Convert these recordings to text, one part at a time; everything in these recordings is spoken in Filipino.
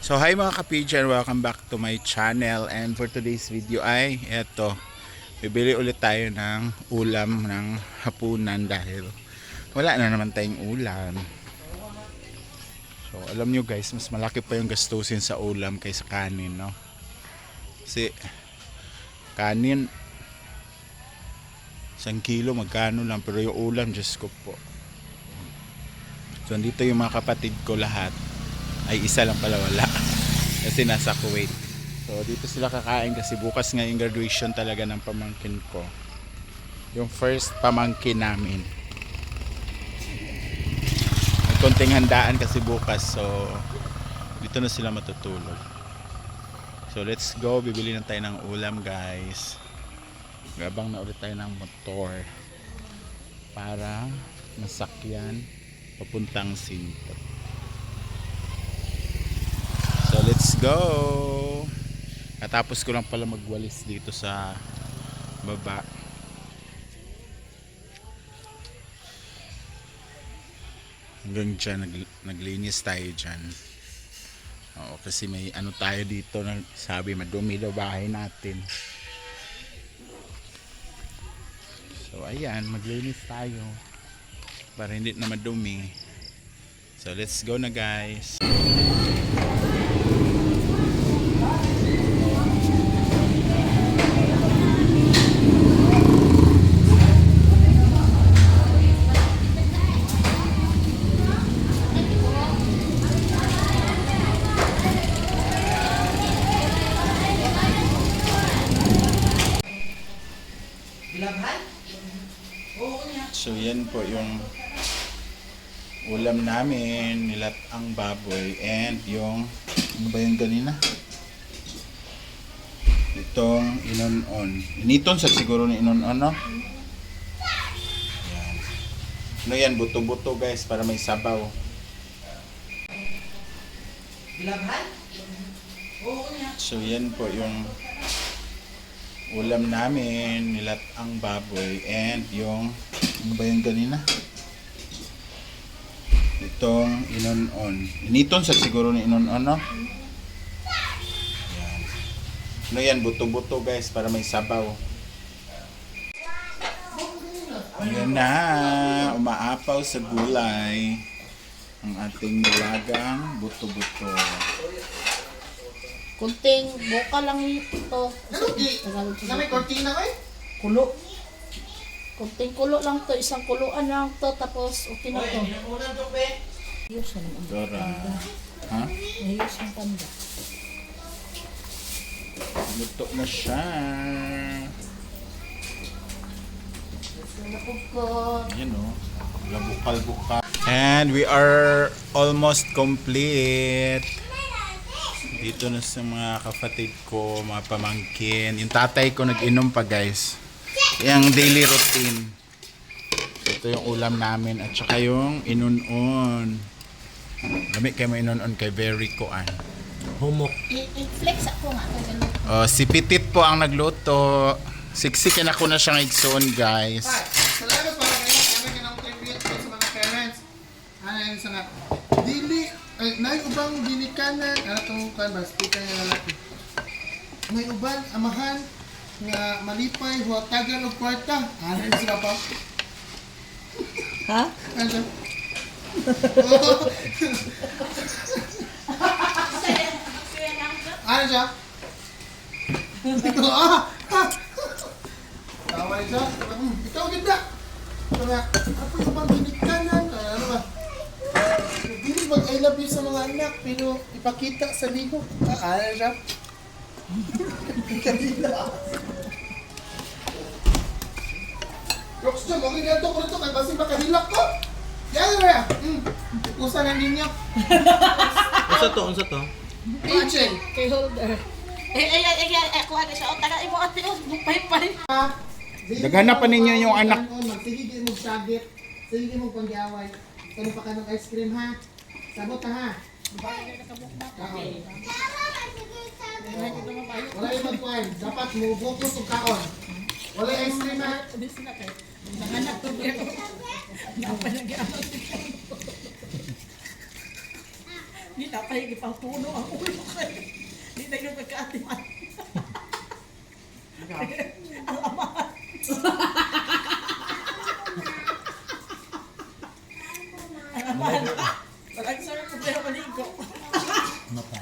So hi mga ka-pigeon, welcome back to my channel, and for today's video ay eto, bibili ulit tayo ng ulam ng hapunan dahil wala na naman tayong ulam. So alam nyo guys, mas malaki pa yung gastusin sa ulam kaysa kanin, no? Kasi kanin 1 kilo magkano lang, pero yung ulam, Diyos ko po. So andito yung mga kapatid ko lahat. Ay isa lang pala wala kasi nasa Kuwait. So dito sila kakain kasi bukas nga yung graduation talaga ng pamangkin ko, yung first pamangkin namin. May konting handaan kasi bukas, so dito na sila matutulog. So let's go, bibili na tayo ng ulam guys. Gabang na ulit tayo ng motor para masakyan papuntang Sinto. So let's go. Katapos ko lang pala magwalis dito sa baba. Hanggang dyan naglinis tayo dyan. Oo, kasi may ano tayo dito na sabi madumi daw bahay natin. So ayan, maglinis tayo para hindi na madumi. So let's go na guys. So yan po yung ulam namin, nilat ang baboy, and yung ano ba yung ganina? Itong inonon. Initon sa siguro ni inonon, no? Yan. Ano yan? Buto-buto guys para may sabaw. So yan po yung ulam namin, nilat ang baboy, and yung ano ba yung ganina? Itong inonon. Initon sa siguro ni inonon, no? Yan. Ano yan? Buto-buto guys para may sabaw. Ayan na, umaapaw sa gulay ang ating nilagang buto-buto. Kunting buka lang ito. Na may kortina ko eh? Kulo. Kunting kulo lang to, isang kuluan lang to, tapos okay na to. Ayos na naman. Dora. Ha? Ayos ang tanda. Luto na siya. Napugkot. Ayan o. Bukal-bukal. And we are almost complete. Dito na sa mga kapatid ko, mga pamangkin. Yung tatay ko nag-inom pa guys. Yung daily routine. Ito yung ulam namin at saka yung inunon. Lamig kayo mo inunon kay very koan. Humok. I-flex ako nga. Si Pitit po ang nagluto. Siksikin ako na siyang igsoon guys. Salamat para kayo. Kami ka ng tribute sa mga parents. Ano yung sa nga? Dili. Ay, may ubang ginikanan. Ano itong kan ba? Speaker nga lalaki. May ubang amahan nga malipay, huwatagan o kwarta. Ano yung sila pa? Ha? Ano siya? Ano siya? Taway siya. Ikaw ganda. Kaya, ako yung bang ginikanan? Ano ba? Hindi mag-I love you sa mga anak, pero ipakita sa ligo. Ano siya? Kanina. Rox dyan, okay na ito ko nito, kaya kasi makahilak ko. Yan na ya. Usa na ninyo. Unsa to? Agent. Kay holder. Ako aga siya. Taga imo ate o. Bupay-pay. Daghan na pa ninyo yung anak. Sige, di mo sabit. Sige, di mo pag-iaway. Tanong pa ka ng ice cream ha. Sabot ha. Wala yung mag-kuhan. Dapat mo focus ang kaon. Wala yung ice cream ha. Nanganak to pero. Napalagi ako. Hindi tapay ipang puno ang ulo. Mata.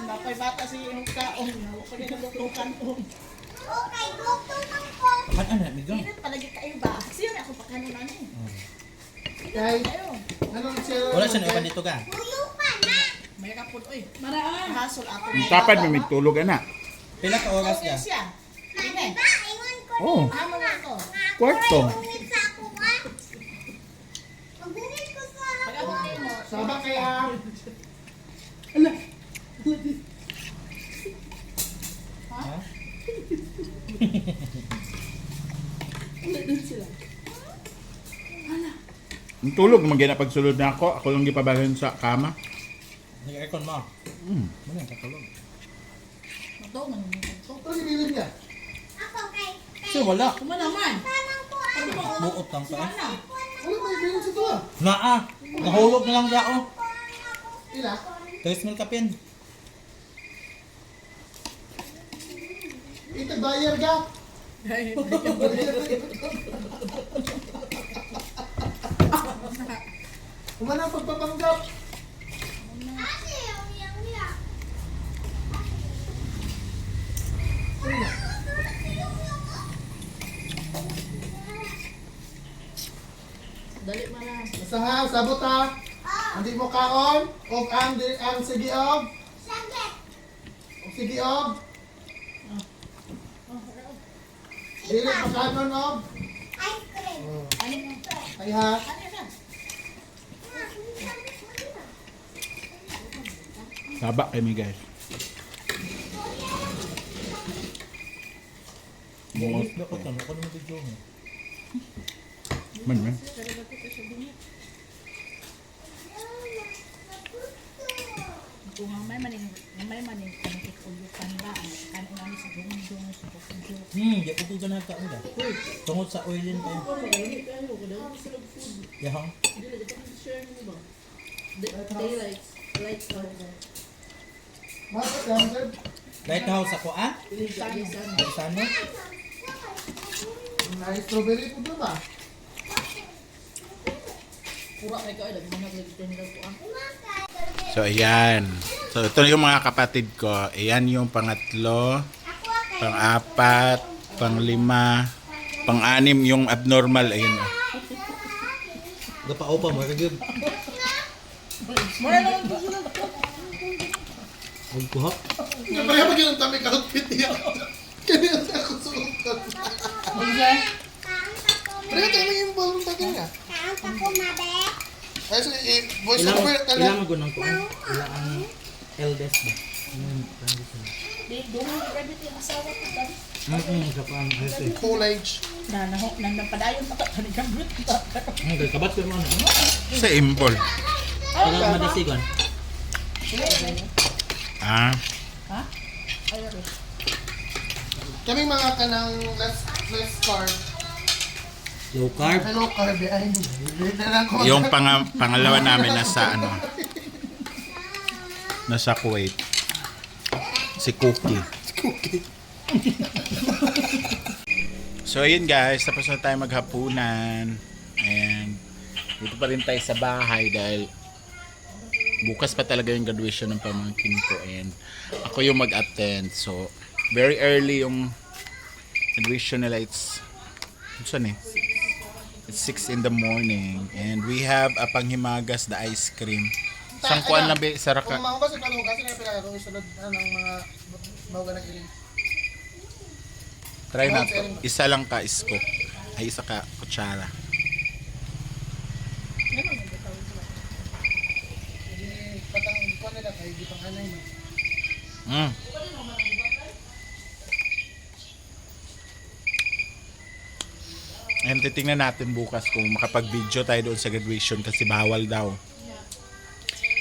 Napay bata si yung kaong. Huwag ko nila lutukan o. Kan ano, amigo? Hindi palagi kayo ba? Kasi yun ako pakanin ano eh. Kay, Kayo. anong sila? Wala siya na dito ka. May kapon. Uy, maraan. Hasol ako. Ang tapad may mitulog ana. Pila ka oras Okay ka? siya. Hindi. Oh, Hamo na ako. kwarto. Pag-abot kayo mo. Sabak kaya. Ha? Ang tulog man gina pagsulod na ako. Ako lang gipabagan sa kama. Nag-aircon mo. Mm. Muna yung katulog. Ito, manunod. Ito si Bilin niya. So wala. Kuma naman. Buot lang pa. Sana. Wala may Bilin sa ito ah. Naa. Nahulog na lang dao. Ila? 3 mil kapin. Ito bayar ka. Kumana ang pagpapanggap. Dali mo na. Basta ha, sabot ha. Hindi mo kaon. O ang sigiog. O sigiog. Dili makanon og. Ano mo? Ay ha. Ano na? Taba kami guys. Buot na ko tanong ko ng video mo. Man man. Kung mamay maning kanikit ulukan ba, ano namin sa dungdung, sa dungdung. Di ko tugan na ka uda. Tungod sa oilin pa yun. Yahang. Bakit lang sir? Lighthouse ako ah? Saan mo? Ay strawberry po doon ba? Pura kay ka, lagi mo naglagay nila ko ang. So ayan. So ito yung mga kapatid ko. Ayan yung pangatlo, pang-apat, pang-lima, pang-anim yung abnormal. Ayun. Oh. Gapaupa mo kagib. Mura naman po sila. Ay kuha. Kaya pa ganun kami ka-outfit niya. Kaya ako suot. Pero tayo yung ballroom tayo nga. Ay, so, voice Ilang over ka ilang lang. magunang ko. Ilang ang eldest ba? Di, doon rabbit yung asawa ko dali. Sa paan. Ay College. Nang napadayon pa ka kanilang group. Ay kabat ko mo ano. Sa impol. Ilang madasigon. Ah. Ha? Ayun. Kaming mga kanang less carb. Low carb. Hello carb. Ay, hindi na lang ko. Yung pangalawa namin nasa ano. Nasa Kuwait. Si Cookie. So ayun guys, tapos na tayo maghapunan. And dito pa rin tayo sa bahay dahil bukas pa talaga yung graduation ng pamangkin ko and ako yung mag-attend. So very early yung graduation nila. It's saan eh? It's 6 in the morning and we have a panghimagas na ice cream. Isang kuwan na be, saraka. Kung mga kasi paano, kasi nga pinaka kung isunod ng mga mga ganang iling. Try na to. Isa lang ka scoop. Ay isa ka kutsara. Patang ko nila kay di pang anay mo. Mm. And titingnan natin bukas kung makapag-video tayo doon sa graduation kasi bawal daw.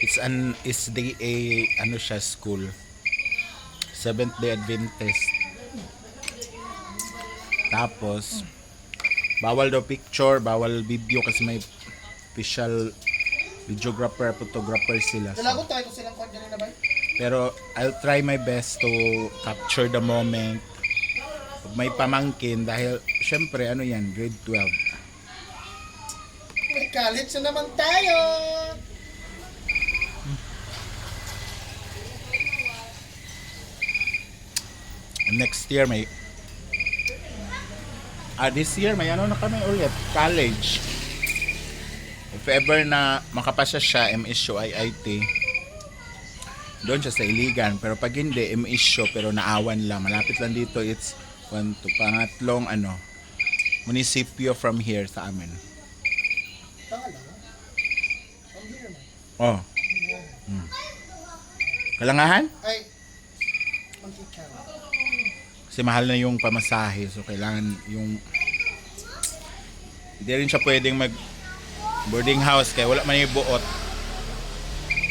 It's the ano siya school. Seventh Day Adventist. Tapos bawal daw picture, bawal video kasi may official videographer, photographer sila. Kailangan ko try ko silang kwan ganun na ba? Pero I'll try my best to capture the moment. Pag may pamangkin dahil syempre ano yan, grade 12. May college na naman tayo! Next year may this year may ano na kami ulit, college. If ever na makapasa siya, MSU IIT, doon siya sa Iligan. Pero pag hindi, MSU, pero naawan lang. Malapit lang dito, it's pangatlong munisipyo from here sa amin. Oh. Kalangahan? Ay, mag-ikaw. Kasi mahal na yung pamasahe. So, kailangan yung... Hindi rin siya pwedeng mag boarding house kaya wala man yung buot.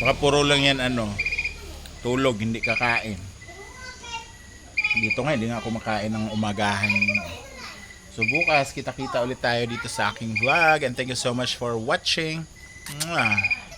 Baka puro lang yan tulog, hindi kakain. Dito nga, hindi nga ako makain ng umagahan. So bukas, kita-kita ulit tayo dito sa aking vlog. And thank you so much for watching. Mwah!